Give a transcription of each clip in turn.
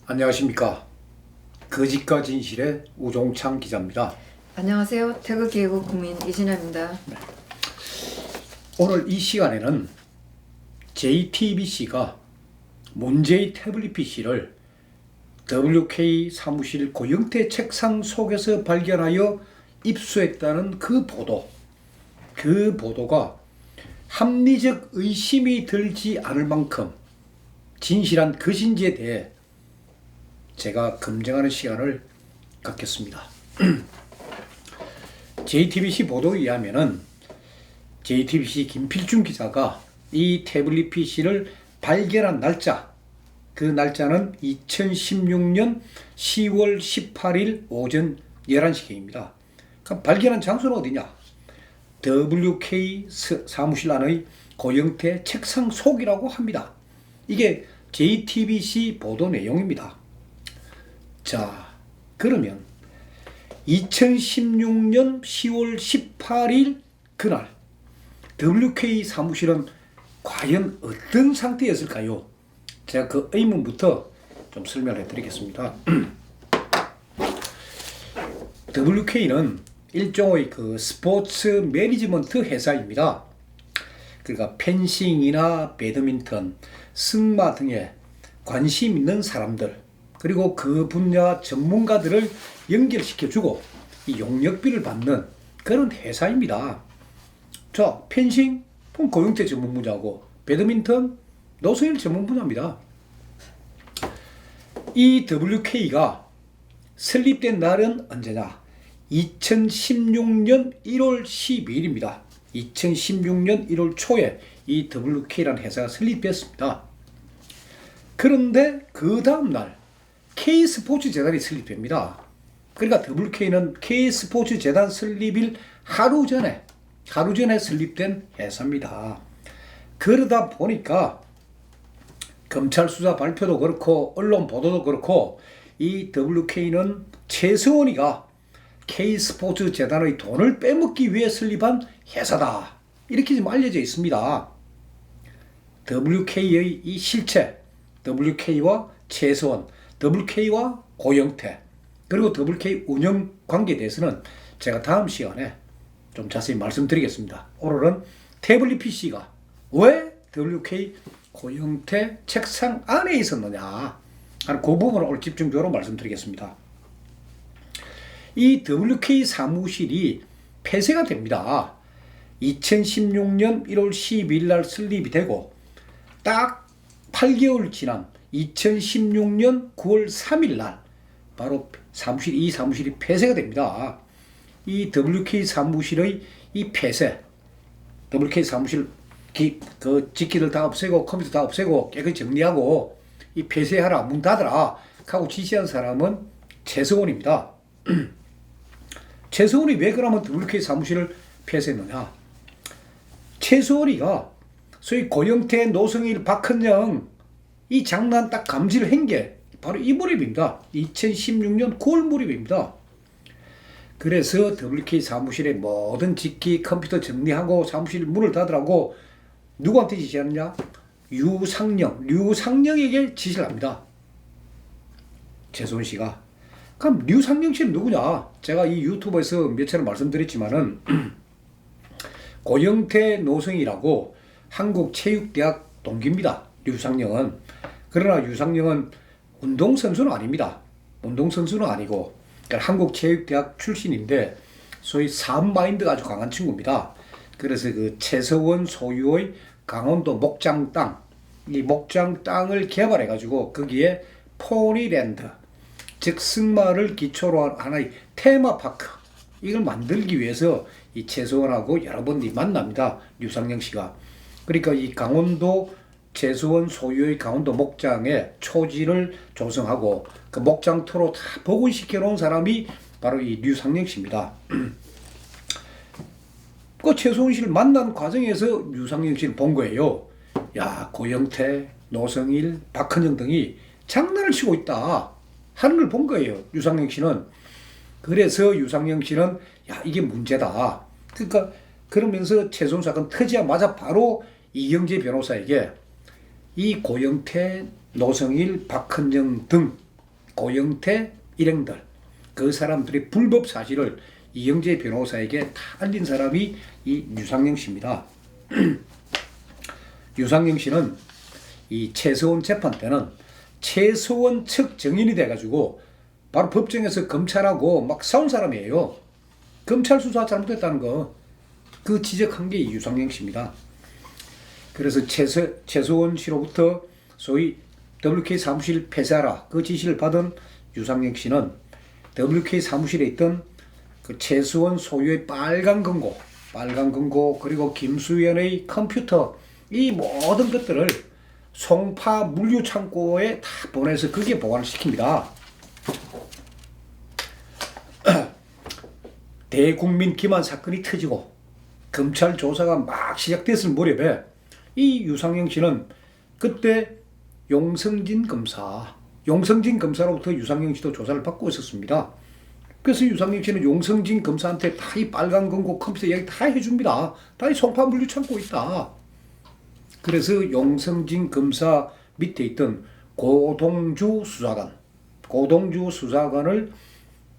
안녕하십니까. 거짓과 진실의 우종창 기자입니다. 안녕하세요. 태극기애국 국민 이진아입니다. 오늘 이 시간에는 JTBC가 문제의 태블릿 PC를 WK 사무실 고영태 책상 속에서 발견하여 입수했다는 그 보도가 합리적 의심이 들지 않을 만큼 진실한 것인지에 대해 제가 검증하는 시간을 갖겠습니다. JTBC 보도에 의하면은 JTBC 김필중 기자가 이 태블릿 PC를 발견한 날짜, 그 날짜는 2016년 10월 18일 오전 11시경입니다. 그럼 발견한 장소는 어디냐? WK 사무실 안의 고영태 책상 속이라고 합니다. 이게 JTBC 보도 내용입니다. 자, 그러면 2016년 10월 18일 그날 WK 사무실은 과연 어떤 상태였을까요? 제가 그 의문부터 좀 설명해 드리겠습니다. WK는 일종의 그 스포츠 매니지먼트 회사입니다. 그러니까 펜싱이나 배드민턴, 승마 등에 관심 있는 사람들, 그리고 그 분야 전문가들을 연결시켜주고 이 용역비를 받는 그런 회사입니다. 자, 펜싱, 고영태 전문 분야고, 배드민턴, 노승일 전문 분야입니다. 이 WK가 설립된 날은 언제냐? 2016년 1월 12일입니다. 2016년 1월 초에 이 WK라는 회사가 설립됐습니다. 그런데 그 다음날 K스포츠 재단이 설립됩니다. 그러니까 WK는 K스포츠 재단 설립일 하루 전에 설립된 회사입니다. 그러다 보니까 검찰 수사 발표도 그렇고 언론 보도도 그렇고 이 WK는 최성원이가 K스포츠 재단의 돈을 빼먹기 위해 설립한 회사다, 이렇게 좀 알려져 있습니다. WK의 이 실체, WK와 최성원, WK와 고영태, 그리고 WK 운영 관계에 대해서는 제가 다음 시간에 좀 자세히 말씀드리겠습니다. 오늘은 태블릿 PC가 왜 WK 고영태 책상 안에 있었느냐 하는 그 부분을 오늘 집중적으로 말씀드리겠습니다. 이 WK 사무실이 폐쇄가 됩니다. 2016년 1월 12일 날 설립이 되고 딱 8개월 지난 2016년 9월 3일 날 바로 이 사무실이 폐쇄가 됩니다. 이 WK 사무실의 이 폐쇄, WK 사무실 그 직기들 다 없애고 컴퓨터 다 없애고 깨끗이 정리하고 이 폐쇄하라, 문 닫아라 하고 지시한 사람은 최성원입니다. 최성원이 왜 그러면 WK 사무실을 폐쇄했느냐? 최성원이가 소위 고영태, 노승일, 박헌영 이 장난 딱 감지를 한 게 바로 이 무렵입니다. 2016년 9월 무렵입니다. 그래서 WK 사무실의 모든 직기 컴퓨터 정리하고 사무실 문을 닫으라고 누구한테 지시하느냐? 류상영에게 지시를 합니다. 최성원 씨가. 그럼 류상영 씨는 누구냐? 제가 이 유튜브에서 몇 차례 말씀드렸지만은 고영태, 노승일하고 한국체육대학 동기입니다. 류상영은. 그러나 류상영은 운동선수는 아닙니다. 운동선수는 아니고 그러니까 한국체육대학 출신인데 소위 사업 마인드가 아주 강한 친구입니다. 그래서 그 최서원 소유의 강원도 목장 땅, 이 목장 땅을 개발해 가지고 거기에 포니랜드, 즉 승마를 기초로 한 하나의 테마파크, 이걸 만들기 위해서 이 최서원하고 여러 번 만납니다. 류상영 씨가. 그러니까 이 강원도 최서원 소유의 강원도 목장에 초지를 조성하고 그 목장터로 다 복원시켜 놓은 사람이 바로 이 류상영 씨입니다. 그 최성원 씨를 만난 과정에서 류상영 씨를 본 거예요. 야, 고영태, 노승일, 박헌영 등이 장난을 치고 있다 하는 걸 본 거예요. 류상영 씨는. 그래서 류상영 씨는 야, 이게 문제다. 그러니까 그러면서 최성원 사건 터지자마자 바로 이경재 변호사에게 이 고영태, 노승일, 박헌영 등 고영태 일행들, 그 사람들의 불법 사실을 이영재 변호사에게 다 알린 사람이 이 유상영 씨입니다. 유상영 씨는 이 최서원 재판 때는 최서원 측 증인이 돼가지고 바로 법정에서 검찰하고 막 싸운 사람이에요. 검찰 수사 잘못했다는 거, 그 지적한 게 유상영 씨입니다. 그래서 최서원 씨로부터 소위 WK 사무실 폐쇄하라 그 지시를 받은 유상영 씨는 WK 사무실에 있던 그 최서원 소유의 빨간 금고 그리고 김수현의 컴퓨터, 이 모든 것들을 송파 물류 창고에 다 보내서 거기에 보관을 시킵니다. 대국민 기만 사건이 터지고 검찰 조사가 막 시작됐을 무렵에 이 유상영 씨는 그때 용성진 검사로부터 유상영 씨도 조사를 받고 있었습니다. 그래서 유상영 씨는 용성진 검사한테 다 이 빨간 금고 컴퓨터 이야기 다 해줍니다. 다 이 송파 물류 창고에 있다. 그래서 용성진 검사 밑에 있던 고동주 수사관을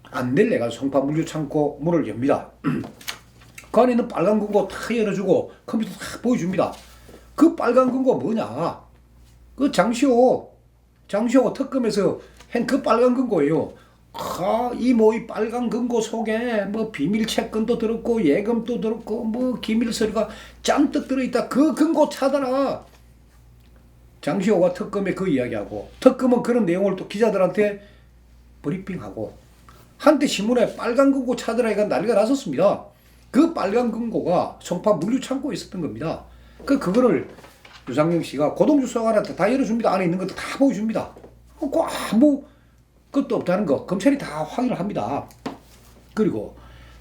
안내를 해가지고 송파 물류 창고 문을 엽니다. 그 안에 있는 빨간 금고 다 열어주고 컴퓨터 다 보여줍니다. 그 빨간 금고 뭐냐? 그 장시호 특검에서 한 그 빨간 금고예요. 이 빨간 금고 속에 뭐 비밀 채권도 들었고 예금도 들었고 뭐 기밀 서류가 잔뜩 들어있다. 그 금고 찾아라. 장시호가 특검에 그 이야기하고, 특검은 그런 내용을 또 기자들한테 브리핑하고, 한때 신문에 빨간 금고 찾으라 해가 난리가 났었습니다. 그 빨간 금고가 송파 물류 창고에 있었던 겁니다. 그거를 유상영 씨가 고동주 수사관한테 다 열어줍니다. 안에 있는 것도 다 보여줍니다. 아무 것도 없다는 거 검찰이 다 확인을 합니다. 그리고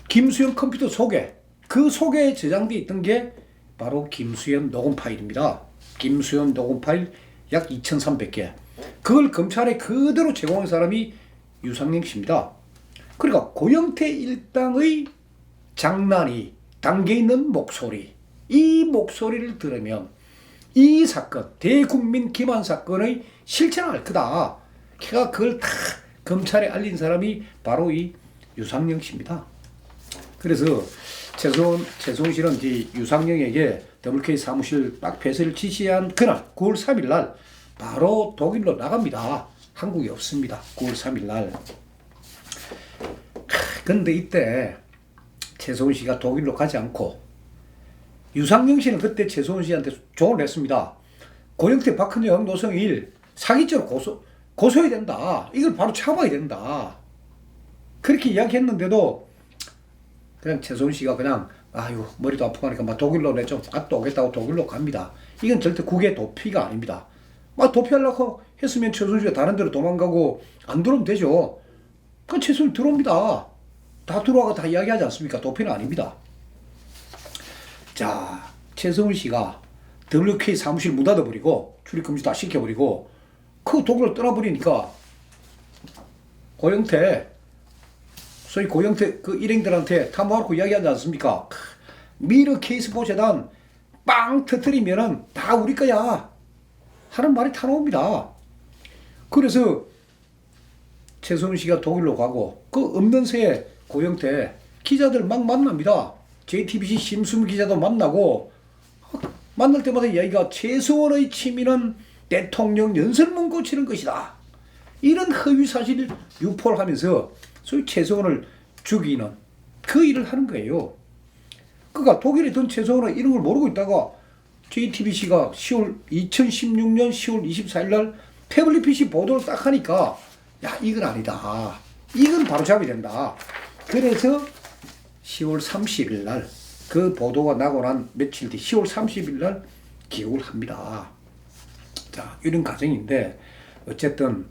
김수현 컴퓨터 속에, 그 속에 저장되어 있던 게 바로 김수현 녹음 파일입니다. 김수현 녹음 파일 약 2,300개. 그걸 검찰에 그대로 제공한 사람이 유상영 씨입니다. 그러니까 고영태 일당의 장난이 담겨있는 목소리, 이 목소리를 들으면 이 사건, 대국민 기만 사건의 실체를 알 거다. 걔가 그걸 다 검찰에 알린 사람이 바로 이 유상영 씨입니다. 그래서 최소원 씨는 이제 유상영에게 WK 사무실 딱 폐쇄를 지시한 그날 9월 3일 날 바로 독일로 나갑니다. 한국에 없습니다. 9월 3일 날. 근데 이때 최소원 씨가 독일로 가지 않고 유상영 씨는 그때 최소원 씨한테 조언을 했습니다. 고영태, 박헌영, 노성일 사기죄로 고소해야 된다. 이걸 바로 잡아야 된다. 그렇게 이야기했는데도 그냥 최소원 씨가 그냥 머리도 아프고 하니까 막 독일로 좀 갔다 오겠다고 독일로 갑니다. 이건 절대 국외 도피가 아닙니다. 막 도피하려고 했으면 최소원 씨가 다른 데로 도망가고 안 들어오면 되죠. 그 최소원 들어옵니다. 다 들어와가 다 이야기하지 않습니까? 도피는 아닙니다. 자, 최성훈 씨가 WK 사무실 문 닫아버리고 출입금지 다 시켜버리고 그 독일로 떠나버리니까 소위 고영태 그 일행들한테 다 모아놓고 이야기하지 않습니까? 미르 케이스보 재단 빵 터뜨리면은 다 우리 거야 하는 말이 다 나옵니다. 그래서 최성훈 씨가 독일로 가고 그 없는 새에 고영태 기자들 막 만납니다. JTBC 심수미 기자도 만나고, 만날 때마다 이야기가 최서원의 취미는 대통령 연설문 고치는 것이다. 이런 허위 사실을 유포를 하면서 소위 최서원을 죽이는 그 일을 하는 거예요. 그러니까 독일에 있던 최서원은 이런 걸 모르고 있다가 JTBC가 2016년 10월 24일 날 태블릿 PC 보도를 딱 하니까 이건 아니다. 이건 바로 잡아야 된다. 그래서 10월 30일 날 그 보도가 나고 난 며칠 뒤 10월 30일 날 기록을 합니다. 자, 이런 과정인데 어쨌든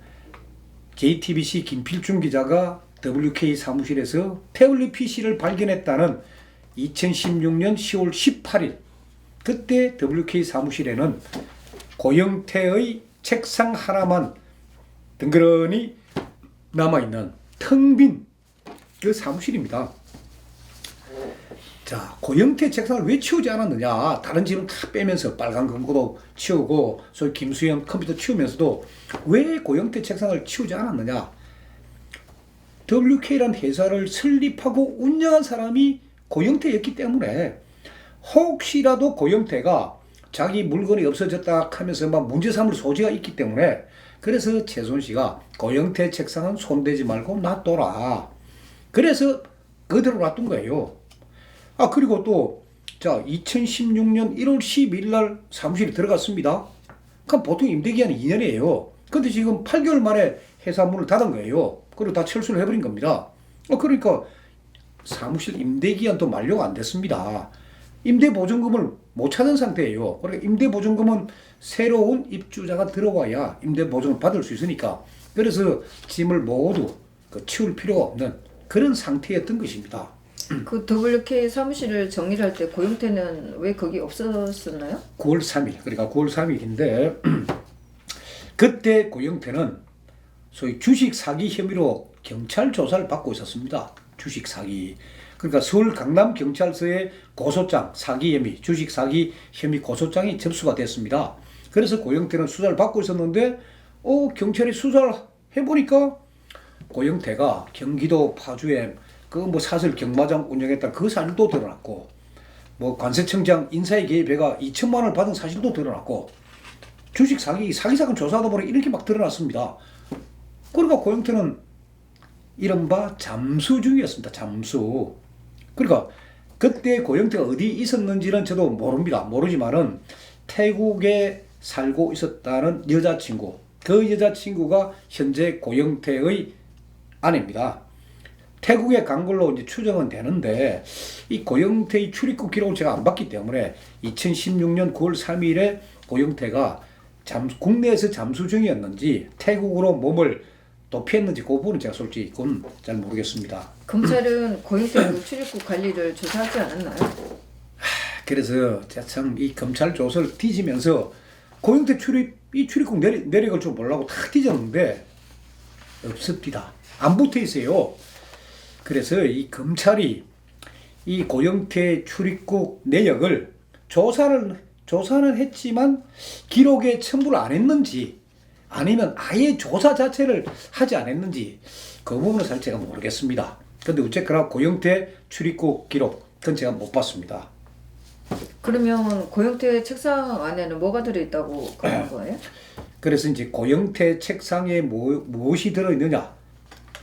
JTBC 김필중 기자가 WK 사무실에서 태블릿 PC를 발견했다는 2016년 10월 18일 그때 WK 사무실에는 고영태의 책상 하나만 덩그러니 남아있는 텅 빈 그 사무실입니다. 자, 고영태 책상을 왜 치우지 않았느냐? 다른 집은 다 빼면서 빨간 금고도 치우고 소위 김수현 컴퓨터 치우면서도 왜 고영태 책상을 치우지 않았느냐? WK라는 회사를 설립하고 운영한 사람이 고영태였기 때문에 혹시라도 고영태가 자기 물건이 없어졌다 하면서 막 문제 삼을 소지가 있기 때문에 그래서 최순 씨가 고영태 책상은 손대지 말고 놔둬라. 그래서 그대로 놔둔 거예요. 아, 그리고 또, 자, 2016년 1월 12일 날 사무실에 들어갔습니다. 그럼 보통 임대기한이 2년이에요. 근데 지금 8개월 만에 회사 문을 닫은 거예요. 그리고 다 철수를 해버린 겁니다. 그러니까 사무실 임대기한도 만료가 안 됐습니다. 임대보증금을 못 찾은 상태예요. 그러니까 임대보증금은 새로운 입주자가 들어와야 임대보증을 받을 수 있으니까. 그래서 짐을 모두 치울 필요가 없는 그런 상태였던 것입니다. 그 WK 사무실을 정리를 할 때 고영태는 왜 거기 없었었나요? 9월 3일, 그러니까 9월 3일인데 그때 고영태는 소위 주식 사기 혐의로 경찰 조사를 받고 있었습니다. 주식 사기. 그러니까 서울 강남경찰서에 고소장, 사기 혐의, 주식 사기 혐의 고소장이 접수가 됐습니다. 그래서 고영태는 수사를 받고 있었는데 경찰이 수사를 해보니까 고영태가 경기도 파주에 그 사설 경마장 운영했다 그 사실도 드러났고 관세청장 인사에 개입해가 2천만 원을 받은 사실도 드러났고 주식 사기 사건 조사하다 보니 이렇게 막 드러났습니다. 그러니까 고영태는 이른바 잠수 중이었습니다. 잠수. 그러니까 그때 고영태가 어디 있었는지는 저도 모르지만은 태국에 살고 있었다는 여자친구, 그 여자친구가 현재 고영태의 아내입니다. 태국에 간 걸로 이제 추정은 되는데 이 고영태의 출입국 기록을 제가 안 봤기 때문에 2016년 9월 3일에 고영태가 국내에서 잠수 중이었는지 태국으로 몸을 도피했는지 그 부분은 제가 솔직히 그건 잘 모르겠습니다. 검찰은 고영태 그 출입국 관리를 조사하지 않았나요? 그래서 제가 참 이 검찰 조사를 뒤지면서 고영태 출입국 내력을 좀 보려고 다 뒤졌는데 없습니다. 안 붙어 있어요. 그래서 이 검찰이 이 고영태 출입국 내역을 조사는 했지만 기록에 첨부를 안 했는지 아니면 아예 조사 자체를 하지 않았는지 그 부분은 사실 제가 모르겠습니다. 근데 어쨌거나 고영태 출입국 기록 그건 제가 못 봤습니다. 그러면 고영태 책상 안에는 뭐가 들어있다고 그러는 거예요? 그래서 이제 고영태 책상에 무엇이 들어있느냐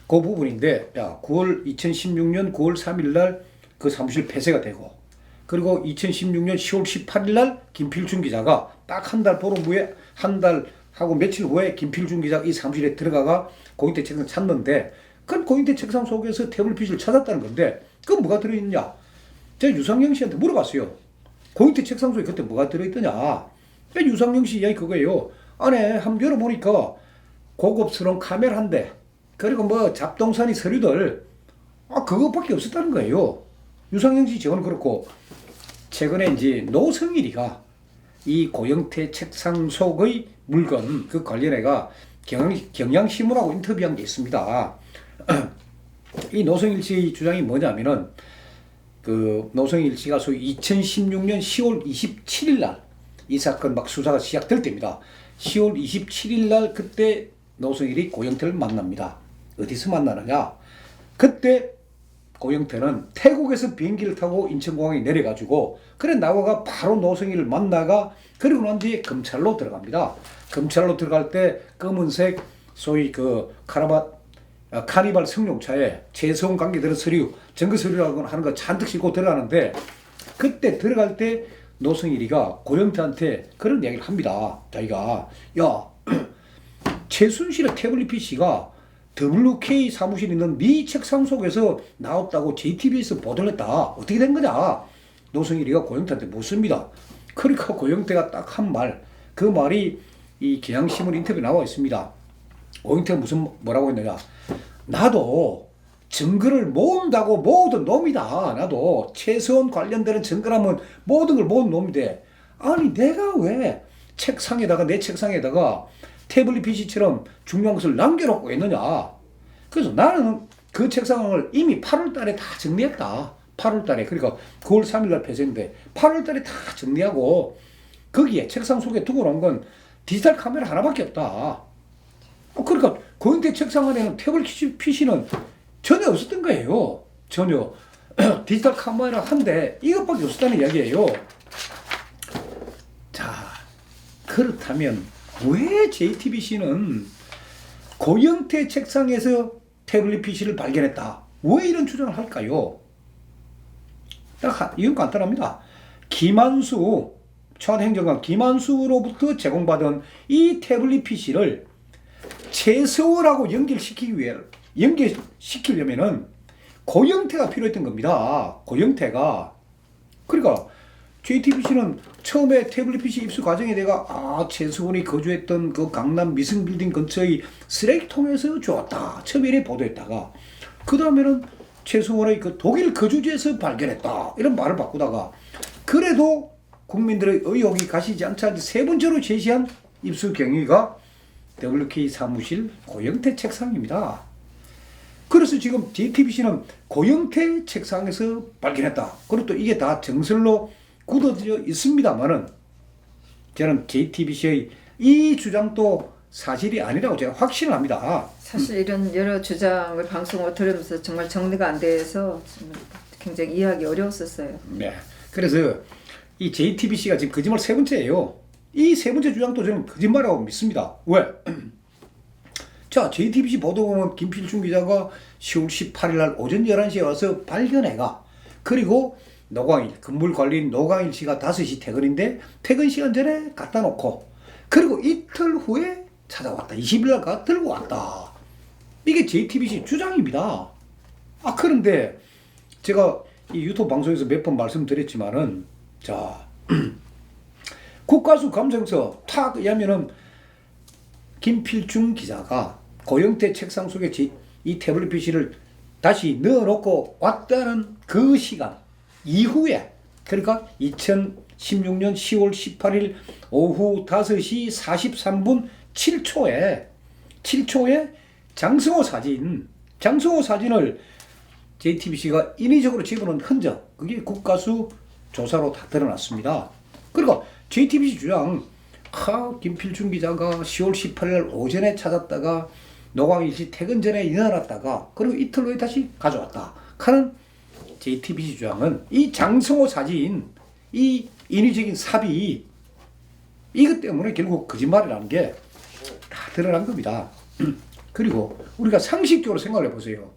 그 부분인데 2016년 9월 3일 날 그 사무실 폐쇄가 되고 그리고 2016년 10월 18일 날 김필준 기자가 딱 한 달 보름 후에 한 달 하고 며칠 후에 김필준 기자가 이 사무실에 들어가가 고영태 책상 찾는데 그건 고영태 책상 속에서 태블릿 PC를 찾았다는 건데 그건 뭐가 들어있느냐 제가 유상영 씨한테 물어봤어요. 고영태 책상 속에 그때 뭐가 들어있더냐 유상영 씨 이야기 그거예요. 안에 한번 열어보니까 고급스러운 카메라 한 대 그리고 잡동사니 서류들 그것밖에 없었다는 거예요. 유상영 씨 저건 그렇고 최근에 이제 노성일이가 이 고영태 책상 속의 물건 그 관련해가 경향신문하고 인터뷰한 게 있습니다. 이 노성일 씨의 주장이 뭐냐면은 그 노성일 씨가 소위 2016년 10월 27일 날 이 사건 막 수사가 시작될 때입니다. 10월 27일 날 그때 노성일이 고영태를 만납니다. 어디서 만나느냐? 그때 고영태는 태국에서 비행기를 타고 인천공항에 내려가지고 그래 나와가 바로 노성일을 만나가 그리고 난 뒤에 검찰로 들어갑니다. 검찰로 들어갈 때 검은색 소위 그 카니발 승용차에 최소한 관계되는 서류, 증거 서류라고 하는 거 잔뜩 싣고 들어가는데 그때 들어갈 때 노성일이가 고영태한테 그런 이야기를 합니다. 자기가 최순실의 태블릿 PC가 WK 사무실에 있는 네 책상 속에서 나왔다고 JTBC에서 보도를 했다. 어떻게 된 거냐? 노성일이가 고영태한테 묻습니다. 그러니까 고영태가 딱 한 말, 그 말이 이 경향신문 인터뷰에 나와 있습니다. 고영태가 뭐라고 했느냐? 나도 증거를 모은다고 모든 놈이다. 나도 최소한 관련되는 증거라면 모든 걸 모은 놈인데 아니 내가 왜 내 책상에다가 태블릿 PC처럼 중요한 것을 남겨놓고 있느냐. 그래서 나는 그 책상을 이미 8월 달에 다 정리했다. 8월 달에, 그러니까 9월 3일 날 폐쇄인데 8월 달에 다 정리하고 거기에 책상 속에 두고 놓은 건 디지털 카메라 하나밖에 없다. 그러니까 고영태 책상 안에는 태블릿 PC는 전혀 없었던 거예요. 전혀. 디지털 카메라 한 대 이것밖에 없었다는 이야기예요. 자, 그렇다면 왜 JTBC는 고영태 책상에서 태블릿 PC를 발견했다? 왜 이런 주장을 할까요? 이건 간단합니다. 김한수 전 행정관 김한수로부터 제공받은 이 태블릿 PC를 최서원하고 연결시키려면은 고영태가 필요했던 겁니다. 고영태가. 그러니까 JTBC는 처음에 태블릿 PC 입수 과정에 내가 최서원이 거주했던 그 강남 미승빌딩 근처의 쓰레기통에서 주었다. 처음에 이렇게 보도했다가 그 다음에는 최서원의 그 독일 거주지에서 발견했다. 이런 말을 바꾸다가 그래도 국민들의 의혹이 가시지 않자 세 번째로 제시한 입수 경위가 WK 사무실 고영태 책상입니다. 그래서 지금 JTBC는 고영태 책상에서 발견했다. 그리고 또 이게 다 정설로 굳어져 있습니다만은 저는 JTBC의 이 주장도 사실이 아니라고 제가 확신을 합니다. 사실 이런 여러 주장을 방송을 들으면서 정말 정리가 안 돼서 굉장히 이해하기 어려웠었어요. 네. 그래서 이 JTBC가 지금 거짓말 세 번째예요. 이 세 번째 주장도 저는 거짓말이라고 믿습니다. 왜? 자, JTBC 보도 보면 김필중 기자가 10월 18일 날 오전 11시에 와서 발견해가 그리고 노광일, 건물관리인 노광일 씨가 5시 퇴근인데 퇴근 시간 전에 갖다 놓고 그리고 이틀 후에 찾아왔다. 20일 날 가 들고 왔다. 이게 JTBC 주장입니다. 그런데 제가 이 유튜브 방송에서 몇 번 말씀드렸지만은 자 국가수 감정서 탁 하면은 김필중 기자가 고영태 책상 속에 이 태블릿 PC를 다시 넣어놓고 왔다는 그 시간 이후에 그러니까 2016년 10월 18일 오후 5시 43분 7초에 장성호 사진을 JTBC가 인위적으로 집어넣은 흔적 그게 국가수 조사로 다 드러났습니다. 그러니까 JTBC 주장 김필중 기자가 10월 18일 오전에 찾았다가 노광일 씨 퇴근 전에 일어났다가 그리고 이틀 후에 다시 가져왔다 하는 JTBC 주장은 이 장성호 사진 이 인위적인 삽입 이것 때문에 결국 거짓말이라는 게 다 드러난 겁니다. 그리고 우리가 상식적으로 생각해 보세요.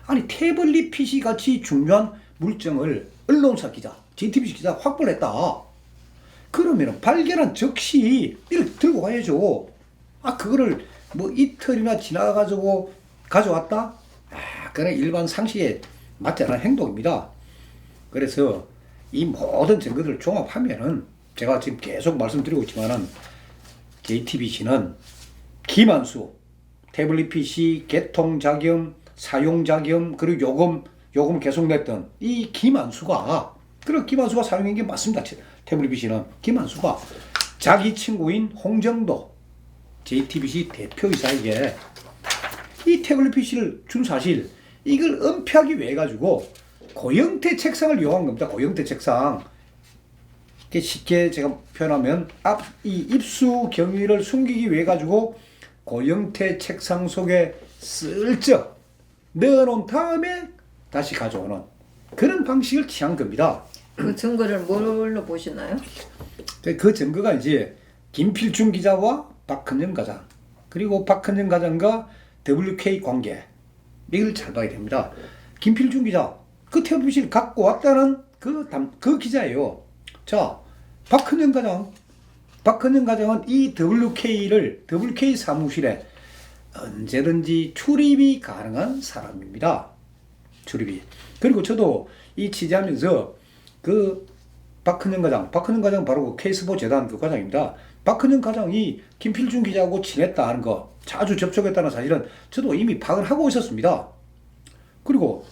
아니 태블릿 PC 같이 중요한 물증을 언론사 기자, JTBC 기자 확보를 했다. 그러면 발견한 즉시 이를 들고 가야죠. 그거를 뭐 이틀이나 지나가지고 가져왔다? 그건 일반 상식에 맞지 않은 행동입니다. 그래서 이 모든 증거들을 종합하면은 제가 지금 계속 말씀드리고 있지만은 JTBC는 김한수 태블릿 PC 개통 자금, 사용 자금 그리고 요금 계속 냈던 이 김한수가 그리고 김한수가 사용한 게 맞습니다. 태블릿 PC는 김한수가 자기 친구인 홍정도 JTBC 대표이사에게 이 태블릿 PC를 준 사실 이걸 은폐하기 위해 가지고 고영태 책상을 이용한 겁니다. 고영태 책상. 쉽게 제가 표현하면 이 입수 경위를 숨기기 위해 가지고 고영태 책상 속에 슬쩍 넣어놓은 다음에 다시 가져오는 그런 방식을 취한 겁니다. 그 증거를 뭘로 보시나요? 그 증거가 이제 김필중 기자와 박헌영 과장 그리고 박헌영 과장과 WK 관계 이걸 잘 봐야 됩니다. 김필중 기자 그 태블릿을 갖고 왔다는 그 기자예요. 자, 박헌영 과장은 이 WK 사무실에 언제든지 출입이 가능한 사람입니다. 출입이. 그리고 저도 이 취재하면서 그 박헌영 과장 바로 그 K스포 재단 그 과장입니다. 박헌영 과장이 김필중 기자하고 친했다 하는 거, 자주 접촉했다는 사실은 저도 이미 파악을 하고 있었습니다. 그리고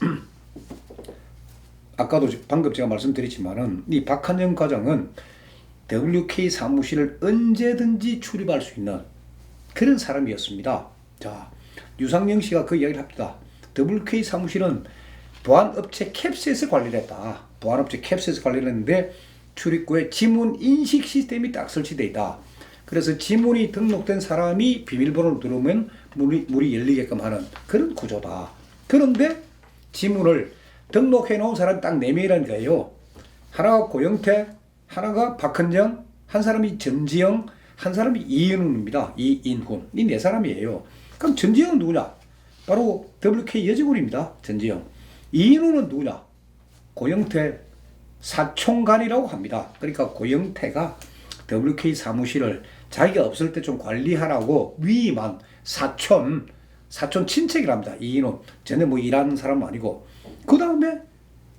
아까도 방금 제가 말씀드렸지만은 이 박헌영 과장은 WK 사무실을 언제든지 출입할 수 있는 그런 사람이었습니다. 자, 유상영 씨가 그 이야기를 합니다. WK 사무실은 보안업체 캡스에서 관리를 했다. 보안업체 캡스에서 관리를 했는데 출입구에 지문 인식 시스템이 딱 설치되어 있다. 그래서 지문이 등록된 사람이 비밀번호를 누르면 문이 열리게끔 하는 그런 구조다. 그런데 지문을 등록해 놓은 사람이 딱 4명이라는 거예요. 하나가 고영태, 하나가 박헌정, 한 사람이 전지영, 한 사람이 이인훈입니다. 이인훈. 이 4사람이에요. 그럼 전지영은 누구냐? 바로 WK 여직원입니다. 전지영. 이인훈은 누구냐? 고영태 사총관이라고 합니다. 그러니까 고영태가 WK 사무실을 자기가 없을 때 좀 관리하라고 위임한 사촌 친척이랍니다. 이인훈. 전에 뭐 일하는 사람은 아니고. 그 다음에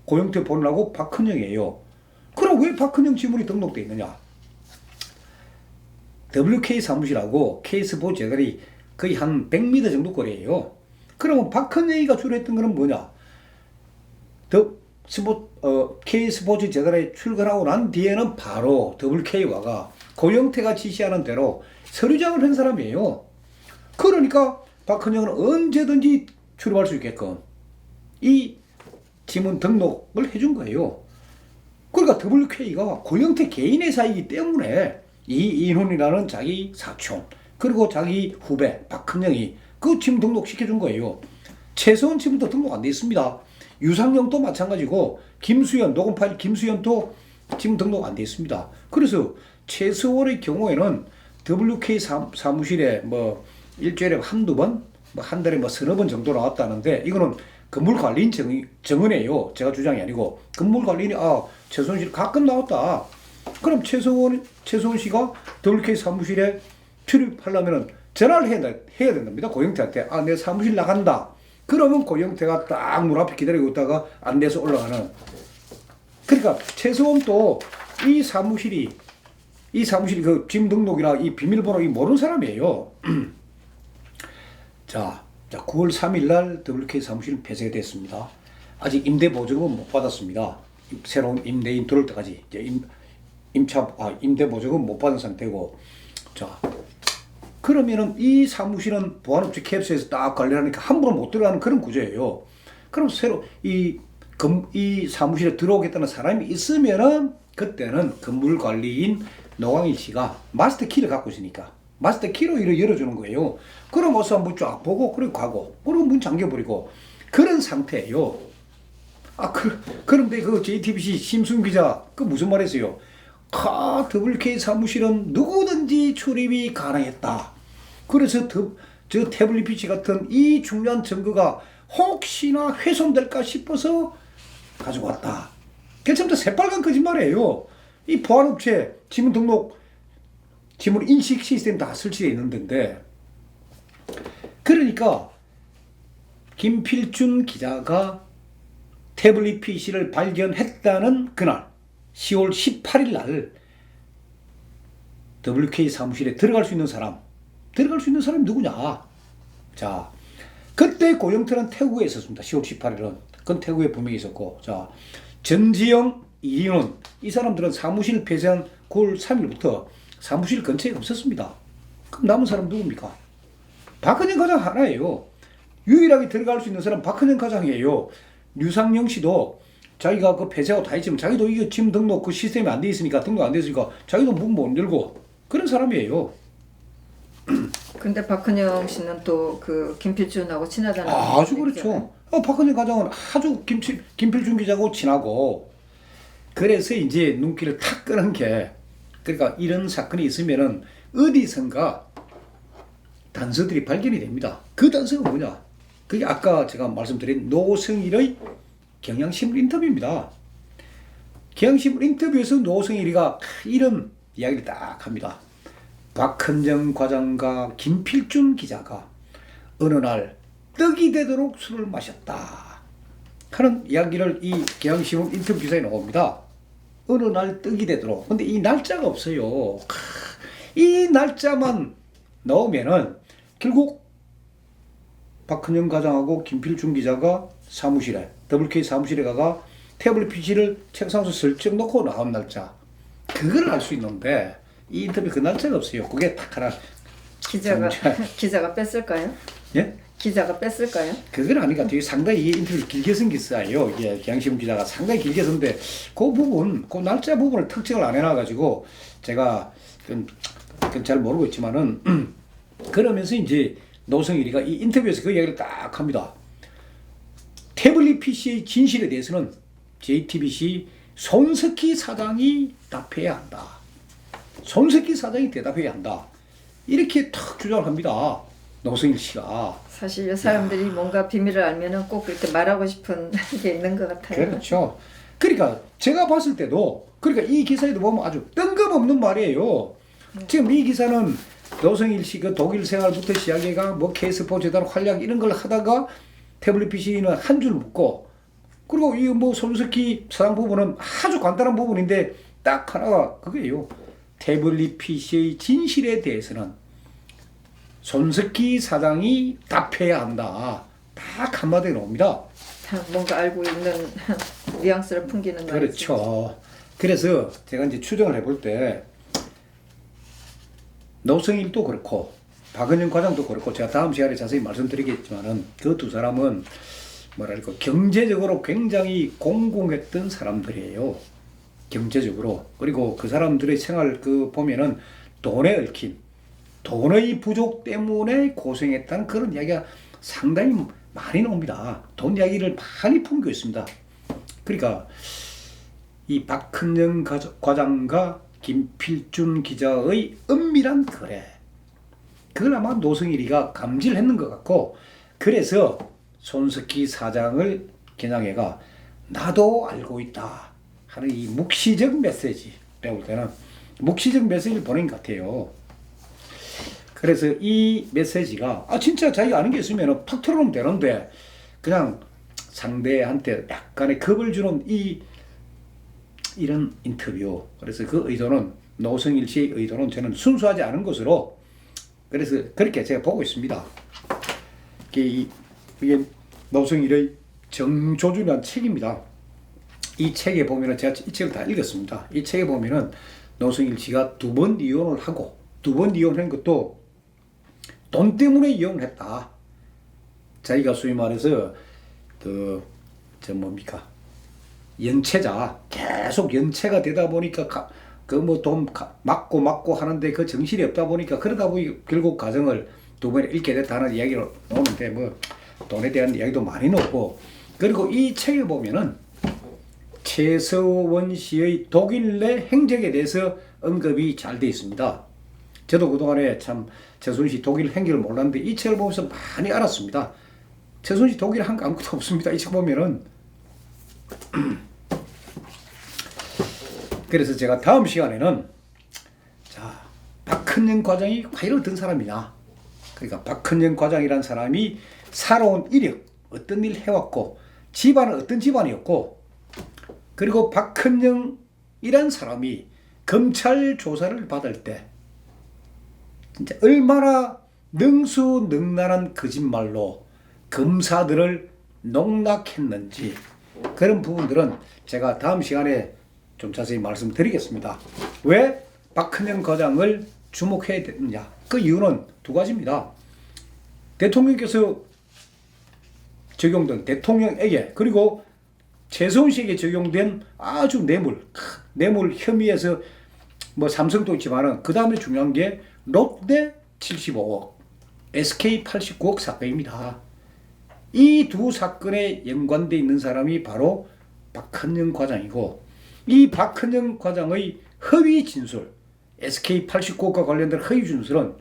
고영태 보느라고 박헌영이에요. 그럼 왜 박헌영 지문이 등록되어 있느냐? WK 사무실하고 케이스보 재단이 거의 한 100m 정도 거리예요. 그러면 박헌영이가 주로 했던 거는 뭐냐? K스포츠 재단에 출근하고 난 뒤에는 바로 WK와가 고영태가 지시하는 대로 서류장을 한 사람이에요. 그러니까 박헌영은 언제든지 출입할 수 있게끔 이 지문 등록을 해준 거예요. 그러니까 WK가 고영태 개인의 사이이기 때문에 이인훈이라는 자기 사촌 그리고 자기 후배 박헌영이 그 지문 등록 시켜준 거예요. 최소원 지문도 등록 안 돼 있습니다. 유상영도 마찬가지고 김수현 녹음 파일 김수현도 지문 등록 안 돼 있습니다. 그래서 최서원의 경우에는 WK 사무실에 뭐 일주일에 한두 번, 뭐 한 달에 뭐 서너 번 정도 나왔다는데 이거는 건물관리인 정은이에요. 제가 주장이 아니고 건물관리인이 최서원 씨 가끔 나왔다. 그럼 최서원 씨가 WK 사무실에 출입하려면은 전화를 해야 된답니다. 고영태한테 내 사무실 나간다. 그러면 고영태가 딱 문 앞에 기다리고 있다가 안내서 올라가는. 그러니까 최소원도 이 사무실이 그 지문 등록이나 이 비밀번호 모르는 사람이에요. 자, 9월 3일 날 WK 사무실은 폐쇄가 됐습니다. 아직 임대 보증은 못 받았습니다. 새로운 임대인 들어올 때까지 이제 임대 보증은 못 받은 상태고. 자, 그러면은 이 사무실은 보안업체 캡스에서 딱 관리하니까 함부로 못 들어가는 그런 구조예요. 그럼 새로 이 사무실에 들어오겠다는 사람이 있으면은 그때는 건물관리인 노광일 씨가 마스터 키를 갖고 있으니까 마스터 키로 이를 열어주는 거예요. 그럼 어서 한번 쫙 보고 그리고 가고 그리고 문 잠겨버리고 그런 상태예요. 그런데 그 JTBC 심순 기자 그 무슨 말했어요? WK 사무실은 누구든지 출입이 가능했다. 그래서 저 태블릿 PC 같은 이 중요한 증거가 혹시나 훼손될까 싶어서 가지고 왔다. 괜찮다. 새빨간 거짓말이에요. 이 보안업체 지문 등록, 지문 인식 시스템 다 설치되어 있는 데인데. 그러니까 김필준 기자가 태블릿 PC를 발견했다는 그날 10월 18일 날 WK 사무실에 들어갈 수 있는 사람이 누구냐? 자, 그때 고영태는 태국에 있었습니다. 10월 18일은. 그건 태국에 분명히 있었고. 자, 전지영, 이인훈 이 사람들은 사무실 폐쇄한 9월 3일부터 사무실 근처에 없었습니다. 그럼 남은 사람 누굽니까? 박헌영 과장 하나예요. 유일하게 들어갈 수 있는 사람 박헌영 과장이에요. 류상영 씨도 자기가 그 폐쇄하고 다 했지만 자기도 이거 지문 등록 그 시스템이 안 돼 있으니까 등록 안 돼 있으니까 자기도 문 못 열고 그런 사람이에요. 근데 박헌영 씨는 또 그 김필준하고 친하다는 아주 그렇죠. 박헌영 과장은 아주 김필준 기자하고 친하고 그래서 이제 눈길을 탁 끄는 게 그러니까 이런 사건이 있으면은 어디선가 단서들이 발견이 됩니다. 그 단서가 뭐냐? 그게 아까 제가 말씀드린 노성일의 경향신문 인터뷰입니다. 경향신문 인터뷰에서 노성일이가 이런 이야기를 딱 합니다. 박헌정 과장과 김필준 기자가 어느 날 떡이 되도록 술을 마셨다 하는 이야기를 이 경향신문 인터뷰 기사에 나옵니다. 어느 날 떡이 되도록. 근데 이 날짜가 없어요. 이 날짜만 나오면은 결국 박헌정 과장하고 김필준 기자가 사무실에 WK 사무실에 가가 태블릿 PC를 책상에서 슬쩍 놓고 나온 날짜 그걸 알 수 있는데 이 인터뷰 그 날짜가 없어요. 그게 딱 하나 기자가 뺐을까요? 예? 기자가 뺐을까요? 그건 아닌 것 같아요. 상당히 이 인터뷰를 길게 쓴 기사예요. 이게 경향신문 기자가 상당히 길게 썼는데 그 부분, 그 날짜 부분을 특정을 안 해놔가지고 제가 그건 잘 모르고 있지만은 그러면서 이제 노성일이가 이 인터뷰에서 그 이야기를 딱 합니다. 태블릿 PC의 진실에 대해서는 JTBC 손석희 사장이 답해야 한다. 손석희 사장이 대답해야 한다. 이렇게 탁 주장을 합니다. 노성일 씨가. 사실 사람들이 뭔가 비밀을 알면은 꼭 이렇게 말하고 싶은 게 있는 것 같아요. 그렇죠. 그러니까 제가 봤을 때도 그러니까 이 기사에도 보면 아주 뜬금없는 말이에요. 지금 이 기사는 노성일 씨 그 독일 생활부터 시작해가 뭐 K스포츠단 활약 이런 걸 하다가 태블릿 PC는 한 줄 묶고 그리고 이 뭐 손석희 사장 부분은 아주 간단한 부분인데 딱 하나가 그거예요. 태블릿 PC의 진실에 대해서는 손석희 사장이 답해야 한다. 딱 한마디에 나옵니다. 뭔가 알고 있는 뉘앙스를 풍기는 말이죠. 그렇죠. 그래서 제가 이제 추정을 해볼 때 노성일도 그렇고 박은영 과장도 그렇고 제가 다음 시간에 자세히 말씀드리겠지만은 그 두 사람은 뭐랄까 경제적으로 굉장히 공공했던 사람들이에요. 경제적으로. 그리고 그 사람들의 생활 그 보면은 돈에 얽힌 돈의 부족 때문에 고생했다는 그런 이야기가 상당히 많이 나옵니다. 돈 이야기를 많이 풍기고 있습니다. 그러니까 이 박은영 과장과 김필준 기자의 은밀한 거래. 그걸 아마 노성일이가 감지를 했는 것 같고 그래서 손석희 사장을 겨냥해가 나도 알고 있다 하는 이 묵시적 메시지 내가 볼 때는 묵시적 메시지를 보낸 것 같아요. 그래서 이 메시지가 진짜 자기가 아는 게 있으면 팍 털어놓으면 되는데 그냥 상대한테 약간의 겁을 주는 이런 인터뷰. 그래서 그 의도는 노성일 씨의 의도는 저는 순수하지 않은 것으로 그래서 그렇게 제가 보고 있습니다. 이게 노성일의 정조준이라는 책입니다. 이 책에 보면은 제가 이 책을 다 읽었습니다. 이 책에 보면은 노성일 씨가 2번 이혼을 하고 2번 이혼한 것도 돈 때문에 이혼을 했다. 자기가 소위 말해서 연체자 계속 연체가 되다 보니까 그 뭐 돈 맞고 하는데 그 정신이 없다 보니까 그러다 보니 결국 가정을 2번에 잃게 됐다는 이야기를 나오는데 뭐 돈에 대한 이야기도 많이 나오고 그리고 이 책에 보면은 최서원 씨의 독일 내 행적에 대해서 언급이 잘 되어 있습니다. 저도 그동안에 참 최서원 씨 독일 행적을 몰랐는데 이 책을 보면서 많이 알았습니다. 최서원 씨 독일 한 거 아무것도 없습니다. 이 책 보면은 그래서 제가 다음 시간에는 자 박헌영 과장이 과연 어떤 사람이냐 그러니까 박헌영 과장이라는 사람이 살아온 이력 어떤 일을 해왔고 집안은 어떤 집안이었고 그리고 박헌영이란 사람이 검찰 조사를 받을 때 진짜 얼마나 능수능란한 거짓말로 검사들을 농락했는지 그런 부분들은 제가 다음 시간에 좀 자세히 말씀드리겠습니다. 왜 박헌영 과장을 주목해야 되느냐? 그 이유는 2가지입니다. 대통령께서 적용된 대통령에게 그리고 최서원 씨에게 적용된 아주 뇌물 혐의에서 뭐 삼성도 있지만은 그 다음에 중요한 게 롯데 75억, SK 89억 사건입니다. 이 2 사건에 연관되어 있는 사람이 바로 박헌영 과장이고 이 박헌영 과장의 허위 진술, SK 89억과 관련된 허위 진술은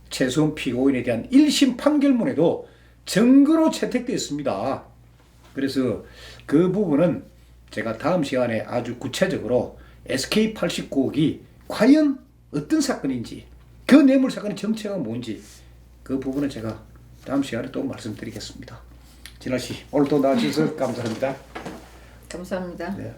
최서원 피고인에 대한 1심 판결문에도 증거로 채택되어 있습니다. 그래서 그 부분은 제가 다음 시간에 아주 구체적으로 SK 89억이 과연 어떤 사건인지 그 뇌물 사건의 정체가 뭔지 그 부분은 제가 다음 시간에 또 말씀드리겠습니다. 진아 씨 오늘 또 나와주셔서 감사합니다. 감사합니다. 네.